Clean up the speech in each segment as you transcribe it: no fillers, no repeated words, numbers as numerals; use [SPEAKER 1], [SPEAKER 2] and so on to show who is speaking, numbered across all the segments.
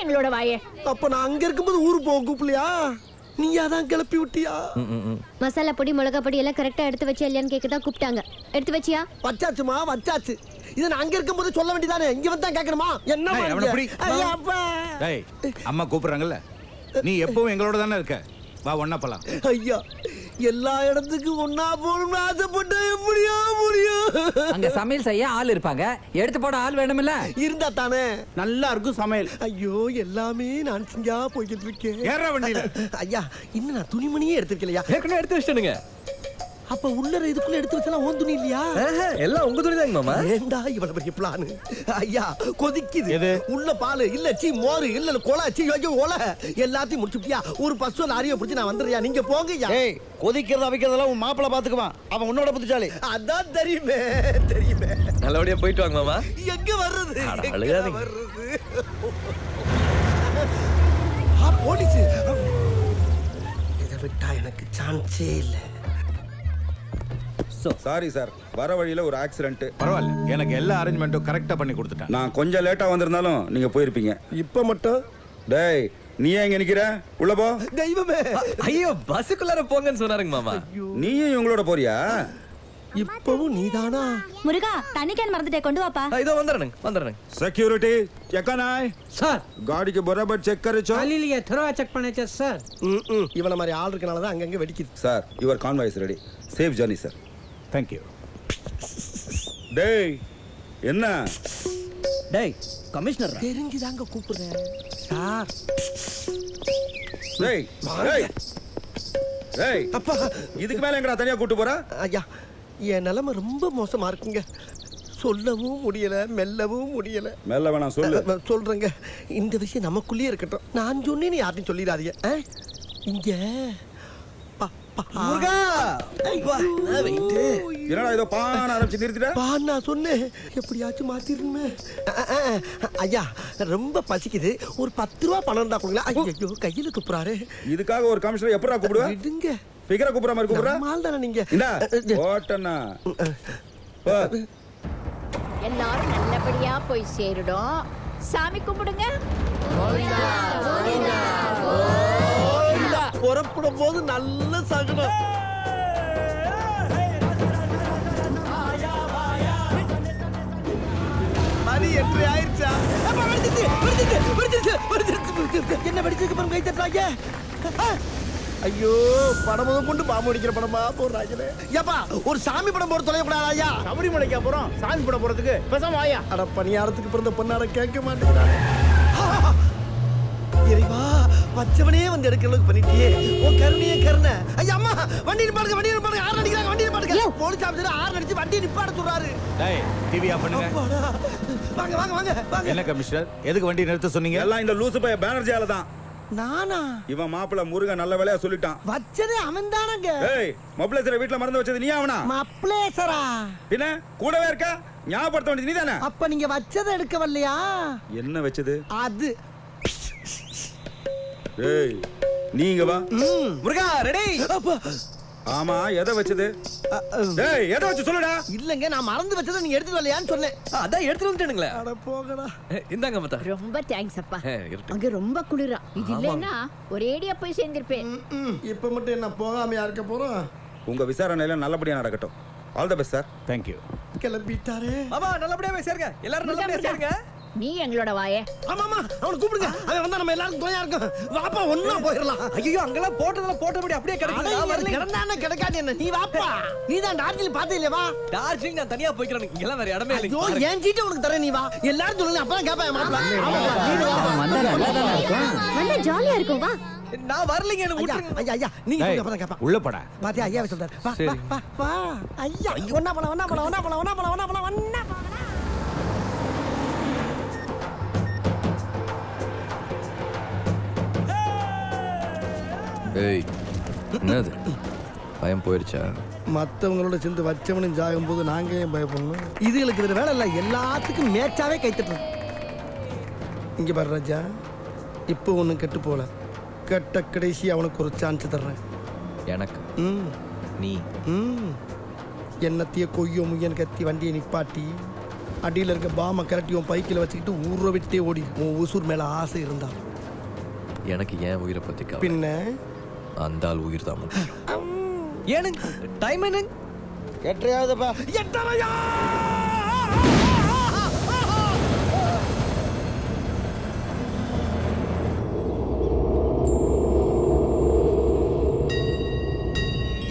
[SPEAKER 1] எங்களோட வாயே.
[SPEAKER 2] அப்ப நான் அங்க இருக்கும்போது ஊரு போக கூப்பிடலையா? நீயா தான் கிளப்பி விட்டியா?
[SPEAKER 3] மசாலா பொடி மிளகா பொடி எல்லாம் கரெக்டா எடுத்து வச்சியா இல்லையான்னு கேட்க தான் கூப்பிட்டாங்க. எடுத்து வச்சியா?
[SPEAKER 2] வச்சாச்சுமா வச்சாச்சு. இதை நான் அங்க இருக்கும்போது சொல்ல வேண்டியதானே, இங்க வந்து தான் கேட்கணுமா? என்ன
[SPEAKER 4] அம்மா கூப்பிடுறாங்கல்ல, நீ எப்பவும் எங்களோட தானே இருக்க. வா ஒன்னா போலாம்.
[SPEAKER 2] ஐயா எல்லா இடத்துக்கும் ஒன்னா போகணும்னு ஆசைப்பட்ட எப்படியா முடியும்?
[SPEAKER 5] அங்க சமையல் செய்ய ஆள் இருப்பாங்க, எடுத்து போட ஆள் வேணும்ல.
[SPEAKER 2] இருந்தா தானே
[SPEAKER 6] நல்லா இருக்கும் சமையல்.
[SPEAKER 2] ஐயோ எல்லாமே நான் செஞ்சா போய்கிட்டு இருக்கேன்.
[SPEAKER 4] ஏறா வண்டியில.
[SPEAKER 2] ஐயா இன்னும் நான் துணிமணியே எடுத்து வைக்கலையா?
[SPEAKER 5] ஏற்கனவே எடுத்து வச்சிட்டேனுங்க.
[SPEAKER 2] அப்ப உள்ளற இதுக்குள்ள எடுத்து வச்சலாம் ஓன் துணி இல்லையா?
[SPEAKER 5] எல்லாம் உங்க துணி தாங்க மாமா.
[SPEAKER 2] ஏண்டா இவ்வளவு பெரிய பிளான்? ஐயா கொதிக்குது.
[SPEAKER 4] எது?
[SPEAKER 2] உள்ள பால் இல்ல, சீ மோர் இல்ல, கொலை சீ ஐயோ ஒலை எல்லாத்தையும் முடிச்சுட்டியா? ஒரு பசு லாரியை பிடிச்சி நான் வந்துடுறியா? நீங்க போங்கய்யா.
[SPEAKER 6] ஏய் கொதிக்கிறத அவிக்கிறதெல்லாம் உன் மாப்பிள்ள பாத்துக்குவான். அவன் உன்னோட புத்திசாலி.
[SPEAKER 2] அதான் தெரியுமே தெரியுமே.
[SPEAKER 5] நல்லபடியா போயிட்டு வாங்க மாமா.
[SPEAKER 2] எங்க வர்றது?
[SPEAKER 5] அழுகாதீங்க.
[SPEAKER 2] வர்றது போலீஸ். இதை விட்டா எனக்கு சான்ஸே இல்ல.
[SPEAKER 7] சாரி சார், வர வழியில ஒரு ஆக்சிடென்ட்.
[SPEAKER 4] பரவாயில்ல, எனக்கு எல்லா அரேஞ்ச்மெண்ட்டும் கரெக்டா பண்ணி கொடுத்துட்டேன்.
[SPEAKER 7] நான் கொஞ்சம் லேட்டா வந்திருந்தாலும் நீங்க போயிருப்பீங்க.
[SPEAKER 2] இப்ப மட்டும்
[SPEAKER 7] டேய் நீ ஏன் இங்க நிக்கிற? உள்ள போ.
[SPEAKER 2] தெய்வமே.
[SPEAKER 5] ஐயோ பஸ்ஸுக்குள்ளார போங்கன்னு சொன்னாருங்க மாமா.
[SPEAKER 7] நீயும் இவங்களோட போறியா?
[SPEAKER 2] இப்பவும் நீதானா?
[SPEAKER 3] முருகா தண்ணி கேன் மறந்துட்டே, கொண்டு வாப்பா.
[SPEAKER 5] இதோ வந்துடுறேங்க.
[SPEAKER 7] सिक्योरिटी चेक आए
[SPEAKER 6] सर
[SPEAKER 7] गाड़ी के बराबर चेक करे छो.
[SPEAKER 6] खाली लिए थोड़ा चेक பண்ணே சார்.
[SPEAKER 2] இவன மாதிரி ஆள் இருக்கனால தான் அங்கங்க வெடிக்குது.
[SPEAKER 7] Sir your convoy is ready. Safe journey sir.
[SPEAKER 4] Thank you.
[SPEAKER 7] டேய் என்ன?
[SPEAKER 6] டேய் கமிஷனர்
[SPEAKER 2] தெரிஞ்சுதாங்க கூப்பிடுறேன் சார்.
[SPEAKER 7] டேய் டேய் டேய்
[SPEAKER 2] அப்பா
[SPEAKER 7] இதுக்கு மேல எங்கடா தனியா கூட்டி போற?
[SPEAKER 2] ஐயா என் நிலைமை ரொம்ப மோசமா இருக்குங்க. சொல்லவும் முடியல, மெல்லவும் முடியல.
[SPEAKER 7] மெல்ல வேணாம் சொல்லு.
[SPEAKER 2] சொல்றேங்க, இந்த விஷயம் நமக்குள்ளேயே இருக்கட்டும். நான் சொன்னேன்னு யார்ட்டையும் சொல்லிடாதீங்க. இங்க
[SPEAKER 6] முருகா
[SPEAKER 7] என்னடா இதோ பான ஆரம்பிச்சு நிறுத்திட்ட?
[SPEAKER 2] பான் நான் சொன்னேன், எப்படியாச்சும் மாத்திருமே. ஐயா ரொம்ப பசிக்குது, ஒரு 10 ரூபா பணம் இருந்தா கொடுங்களா? ஐயோ கையில துப்புறாரு.
[SPEAKER 7] இதுக்காக ஒரு கமிஷனர் எப்படா கூப்பிடுவ?
[SPEAKER 2] விடுங்க.
[SPEAKER 7] ஃபிகரா கூப்பிடுற மாதிரி கூப்பிடுற?
[SPEAKER 2] மால் தானே நீங்க.
[SPEAKER 7] இந்தா ஓட்டனா.
[SPEAKER 1] எல்லாரும் நல்லபடியா போய் சேருடும். சாமி கும்பிடுங்க.
[SPEAKER 2] புறப்படும் போது நல்ல சகுனம். மணி 8 ஆயிடுச்சா? என்ன வெடிச்சதுக்கு அப்புறம் கை தட்டுறாங்க? ஐயோ படம் முதல் கொண்டு பாம்பு அடிக்கிற படமா போடுறாங்களே. ஏப்பா ஒரு சாமி படம் போட தொலைக்கூடாது ஐயா.
[SPEAKER 6] சபரிமலைக்கு அப்புறம் சாமி படம் போறதுக்கு பேசாம ஆயா.
[SPEAKER 2] அட பணியாரத்துக்கு பிறந்த பொண்ணார கேட்க மாட்டேங்கிறாங்க. இறைவா பச்சவனே வந்து எடுக்கிற அளவுக்கு பண்ணிட்டியே, உன் கருணையே கருணை. ஐயா அம்மா வண்டி நிப்பாடுங்க, வண்டி நிப்பாடுங்க, ஆறு அடிக்கிறாங்க, வண்டி நிப்பாடுங்க. போலீஸ் ஆபீசர் ஆறு அடிச்சு வண்டி நிப்பாட சொல்றாரு.
[SPEAKER 4] டேய் டிவி ஆஃப் பண்ணுங்க.
[SPEAKER 2] வாங்க வாங்க வாங்க வாங்க.
[SPEAKER 4] என்ன கமிஷனர், எதுக்கு வண்டி நிறுத்த சொன்னீங்க?
[SPEAKER 7] எல்லாம் இந்த லூசு பைய பேனர்ஜியால தான்.
[SPEAKER 2] நானா?
[SPEAKER 7] இவன் மாப்பிள்ள முருகன் நல்ல வேலையா சொல்லிட்டான்.
[SPEAKER 2] வச்சதே அவன் தானங்க.
[SPEAKER 7] ஏய் மப்ளேசரை வீட்ல மறந்து வச்சது நீ அவனா?
[SPEAKER 2] மப்ளேசரா?
[SPEAKER 7] பின்ன கூடவே இருக்க, ஞாபகப்படுத்த வேண்டியது நீதானே.
[SPEAKER 2] அப்ப நீங்க வச்சதை எடுக்க வரலையா?
[SPEAKER 7] என்ன வச்சது?
[SPEAKER 2] அது
[SPEAKER 7] ஏய் நீங்க வா.
[SPEAKER 5] முருகா ரெடி.
[SPEAKER 7] ஆமா எதை வச்சது? டேய் எதை வச்சு சொல்லுடா.
[SPEAKER 2] இல்லங்க நான் மறந்து வச்சதை நீங்க எடுத்து வரலையான்னு சொன்னேன்.
[SPEAKER 5] அதான் எடுத்து வந்துட்டேனுங்களே.
[SPEAKER 2] அட போங்கடா.
[SPEAKER 5] இந்தாங்க மத்தா.
[SPEAKER 1] ரொம்ப தேங்க்ஸ் அப்பா. அங்க ரொம்ப குளிரா. இது இல்லைன்னா ஒரேடியா போய் சேர்ந்திருப்பேன்.
[SPEAKER 2] இப்ப மட்டும் என்ன போகாமையா இருக்க போறோம்?
[SPEAKER 7] உங்க விசாரணையில நல்லபடியா நடக்கட்டும். All the best sir.
[SPEAKER 4] Thank you.
[SPEAKER 2] கிளம்பிட்டாரே.
[SPEAKER 5] ஆமா நல்லபடியா போய் சேருங்க. எல்லாரும் நல்லபடியா சேருங்க.
[SPEAKER 1] நீ எங்களோட வாயே.
[SPEAKER 2] ஆமாமா அவனை கூப்பிடுங்க. அவன் வந்தா நம்ம எல்லாரும் துணையா இருக்கும். வாப்பா ஒண்ணா போயிரலாம்.
[SPEAKER 5] ஐயோ அங்கெல்லாம் போட்டதெல்லாம் போட்டபடி அப்படியே கிடக்குது.
[SPEAKER 2] கிடந்தானே கிடக்காது என்ன. நீ வாப்பா. நீ தான் டார்ஜிலிங் பார்த்தே இல்லையா? வா.
[SPEAKER 5] டார்ஜிலிங் நான் தனியா போய்க்கிறேன். இங்கெல்லாம் வேற இடமே
[SPEAKER 2] ஐயோ
[SPEAKER 5] இல்லை.
[SPEAKER 2] ஏன் சீட்டை உனக்கு தரேன், நீ வா. எல்லாரும் சொல்லுங்க அப்பதான் கேட்பாங்க மாப்பிள்ள.
[SPEAKER 3] வந்தா ஜாலியா இருக்கும், வா.
[SPEAKER 5] நான் வரலைங்க, என்ன விட்டுருங்க.
[SPEAKER 2] ஐயா ஐயா நீங்க அப்பதான் கேட்பாங்க.
[SPEAKER 4] உள்ள போடா.
[SPEAKER 2] பாத்தியா ஐயா சொல்றாரு. வா வா வா. ஐயா ஒண்ணா போலாம் ஒண்ணா போலாம் ஒண்ணா போலாம் ஒண்ணா போலாம் ஒண்ணா போலாம் ஒண்ணா போலாம்.
[SPEAKER 8] ஏய் என்னது பயம் போயிருச்சா?
[SPEAKER 2] மற்றவங்களோட சேர்ந்து வச்சவனும் ஜாகும் போது நாங்க ஏன் பயப்படணும்? இதுகளுக்கு இது வேலை இல்லை, எல்லாத்துக்கும் மேட்சாவே கைத்தட்டுறது. இங்க பாரு ராஜா, இப்போ ஒன்றும் கெட்டு போல. கெட்ட கடைசி அவனுக்கு ஒரு சான்ஸ் தர்றேன்.
[SPEAKER 8] எனக்கு நீ
[SPEAKER 2] என்னத்தைய கொய்யோ முயன் கத்தி வண்டியை நிப்பாட்டி அடியில் இருக்க பாமை கரட்டி உன் பைக்கில் வச்சுக்கிட்டு ஊற விட்டே ஓடி உன் உசூர் மேலே ஆசை இருந்தா
[SPEAKER 8] எனக்கு ஏன் உயிரை பத்தி கவலை.
[SPEAKER 2] பின்ன
[SPEAKER 8] அந்த ஆள் உயிர் தான் முக்கியம்.
[SPEAKER 5] ஏனுங்க டைம் என்ன?
[SPEAKER 6] எட்டையாவதுப்பா.
[SPEAKER 2] எட்டரையா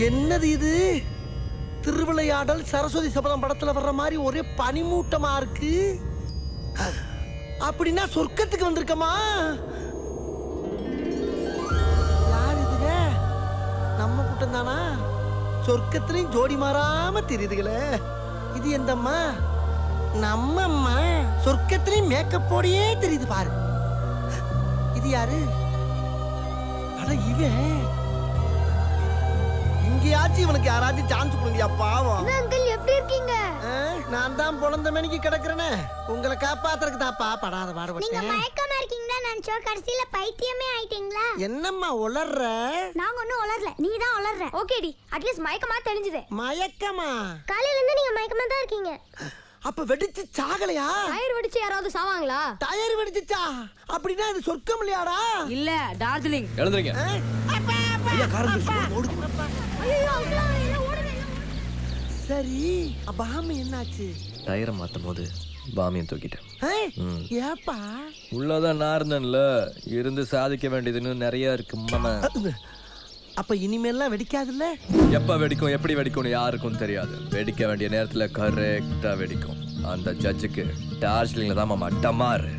[SPEAKER 2] என்னது இது? திருவிளையாடல் சரஸ்வதி சபதம் படத்துல வர்ற மாதிரி ஒரே பனிமூட்டமா இருக்கு. அப்படின்னா சொர்க்கத்துக்கு வந்திருக்கமா? யார் இதுங்க? நம்ம கூட்டம் தானா? சொர்க்கத்திலையும் ஜோடி மாறாம தெரியுதுங்களே. இது எந்த அம்மா? நம்ம அம்மா. சொர்க்கத்திலையும் மேக்கப் போடியே தெரியுது பாரு. இது யாரு? அட இவன். இங்கேயாச்சும் இவனுக்கு யாராச்சும் சான்ஸ் கொடுங்கயா பாவம்.
[SPEAKER 3] அங்கிள் எப்படி இருக்கீங்க?
[SPEAKER 2] நான் தான் பொழந்த மணிக்கு கிடக்குறேனே. உங்களை காப்பாத்துறதுக்கு தான்ப்பா படாத
[SPEAKER 3] நீங்க
[SPEAKER 2] பாடுபட்டேன்.
[SPEAKER 3] மயக்கமா இருக்கீங்களா நினைச்சோம், கடைசியில பைத்தியமே ஆயிட்டீங்களா?
[SPEAKER 2] என்னம்மா உளர்ற?
[SPEAKER 3] நாங்க ஒண்ணும் உளரல, நீ தான் உளர்ற. ஓகேடி, அட்லீஸ்ட் மயக்கமா தெரிஞ்சது.
[SPEAKER 2] மயக்கமா?
[SPEAKER 3] காலையில இருந்து நீங்க மயக்கமா தான் இருக்கீங்க.
[SPEAKER 2] அப்ப வெடிச்சு சாகலையா?
[SPEAKER 3] டயர் வெடிச்சு யாராவது சாவாங்களா?
[SPEAKER 2] டயர் வெடிச்சுச்சா? அப்படின்னா இது சொர்க்கம் இல்லையாடா?
[SPEAKER 5] இல்ல டார்ஜிலிங்.
[SPEAKER 8] எழுந்துறீங்க.
[SPEAKER 2] சரி பாமி என்னாச்சு?
[SPEAKER 8] டயரை மாத்தும் போது பாமியம் தூக்கிட்டேன்.
[SPEAKER 2] ஏப்பா?
[SPEAKER 8] உள்ளதான் நான் இருந்தேன்ல, இருந்து சாதிக்க வேண்டியதுன்னு நிறைய இருக்கு மாமா.
[SPEAKER 2] அப்ப இனிமேல்லாம் வெடிக்காதுல்ல?
[SPEAKER 8] எப்ப வெடிக்கும் எப்படி வெடிக்கும்னு யாருக்கும் தெரியாது. வெடிக்க வேண்டிய நேரத்துல கரெக்டா வெடிக்கும். அந்த ஜட்ஜுக்கு டார்ஜிலிங்ல தான் மாமா டமாரு.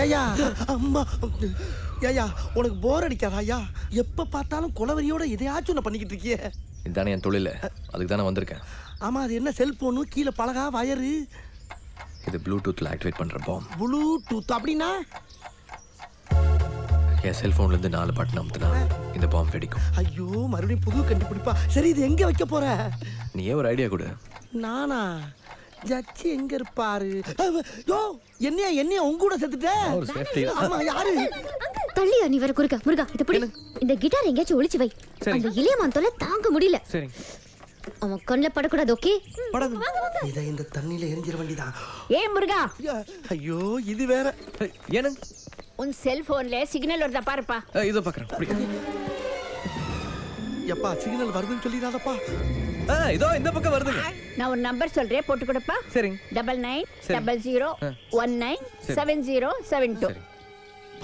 [SPEAKER 2] ஏயா அம்மா, ஏயா உனக்கு போர் அடிக்காதா? ஐயா எப்ப பார்த்தாலும் குலவரியோட எதையாச்சும் ஒண்ணு பண்ணிக்கிட்டு இருக்கியே.
[SPEAKER 8] இதுதானே என் தொழில், அதுக்கு தானே வந்திருக்கேன்.
[SPEAKER 2] ஆமா, அது என்ன செல்போனு? கீழே பலகா வயரு?
[SPEAKER 8] இது ப்ளூடூத்ல ஆக்டிவேட் பண்ற பாம்.
[SPEAKER 2] ப்ளூடூத் அப்படின்னா?
[SPEAKER 8] என் செல்போன்ல இருந்து 4 பட்டன் அமுத்துனா இந்த பாம் வெடிக்கும்.
[SPEAKER 2] ஐயோ, மறுபடியும் புது கண்டுபிடிப்பா. சரி, இது எங்க வைக்க போற?
[SPEAKER 8] நீயே ஒரு ஐடியா கொடு.
[SPEAKER 2] நானா? ஜட்ஜி எங்க இருப்பாரு? யோ, என்னைய உங்க கூட செத்துட்டே. ஆமா, யாரு?
[SPEAKER 3] தள்ளியா நீ வேற குறுக்க. முருகா, இத பிடி. இந்த கிட்டார் எங்கேயாச்சும் ஒளிச்சு வை. அந்த இளையமான் தொல்லை தாங்க முடியல.
[SPEAKER 5] சரி.
[SPEAKER 3] அவன் கண்ணுல படக்கூடாது. ஓகே?
[SPEAKER 2] படாது. இத இந்த தண்ணியில எரிஞ்சிர வேண்டியதான்.
[SPEAKER 1] ஏன் முருகா,
[SPEAKER 2] ஐயோ, இது வேற.
[SPEAKER 5] ஏனுங்க
[SPEAKER 1] உன் செல்போன்ல சிக்னல் வருதா பாருப்பா.
[SPEAKER 8] இதோ பாக்குறேன்.
[SPEAKER 2] எப்பா சிக்னல் வருதுன்னு சொல்லிடாதப்பா.
[SPEAKER 8] இதோ இந்த பக்கம் வருதுங்க.
[SPEAKER 1] நான் ஒரு நம்பர் சொல்றேன், போட்டு கொடுப்பா.
[SPEAKER 5] சரிங்க.
[SPEAKER 1] 9900197072.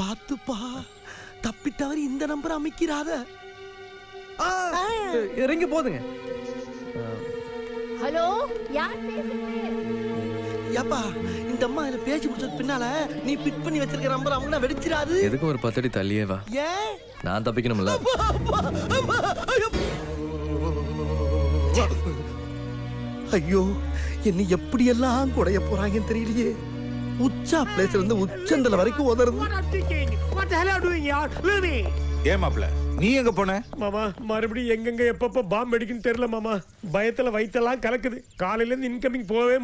[SPEAKER 2] பாத்துப்பா, தப்பி தவறி இந்த நம்பர் அமைக்கிறாத.
[SPEAKER 5] ரிங்க போதுங்க.
[SPEAKER 1] ஹலோ, யார் பேசுறது?
[SPEAKER 2] ஏப்பா, இந்த அம்மா இதுல பேசி முடிச்சதுக்கு பின்னால நீ பிட் பண்ணி வச்சிருக்க நம்பர் அவங்க வெடிச்சிராது.
[SPEAKER 8] எதுக்கு ஒரு 10 அடி தள்ளியே வா.
[SPEAKER 2] ஏன்?
[SPEAKER 8] நான் தப்பிக்கணும்ல.
[SPEAKER 2] ஐயோ, என்ன எப்படி எல்லாம் குடைய போறாங்கன்னு தெரியலையே. உச்சா பிளேஸ்ல இருந்து உச்சந்தல வரைக்கும் உதறது.
[SPEAKER 4] ஏன் மாப்ள, நீ எங்க போன?
[SPEAKER 9] மாமா, மறுபடியும் எங்கெங்க எப்பப்ப பாம்பு வெடிக்குன்னு தெரியல மாமா. பயத்துல வயித்தெல்லாம் கலக்குது. காலையில இருந்து இன்கமிங் போகவே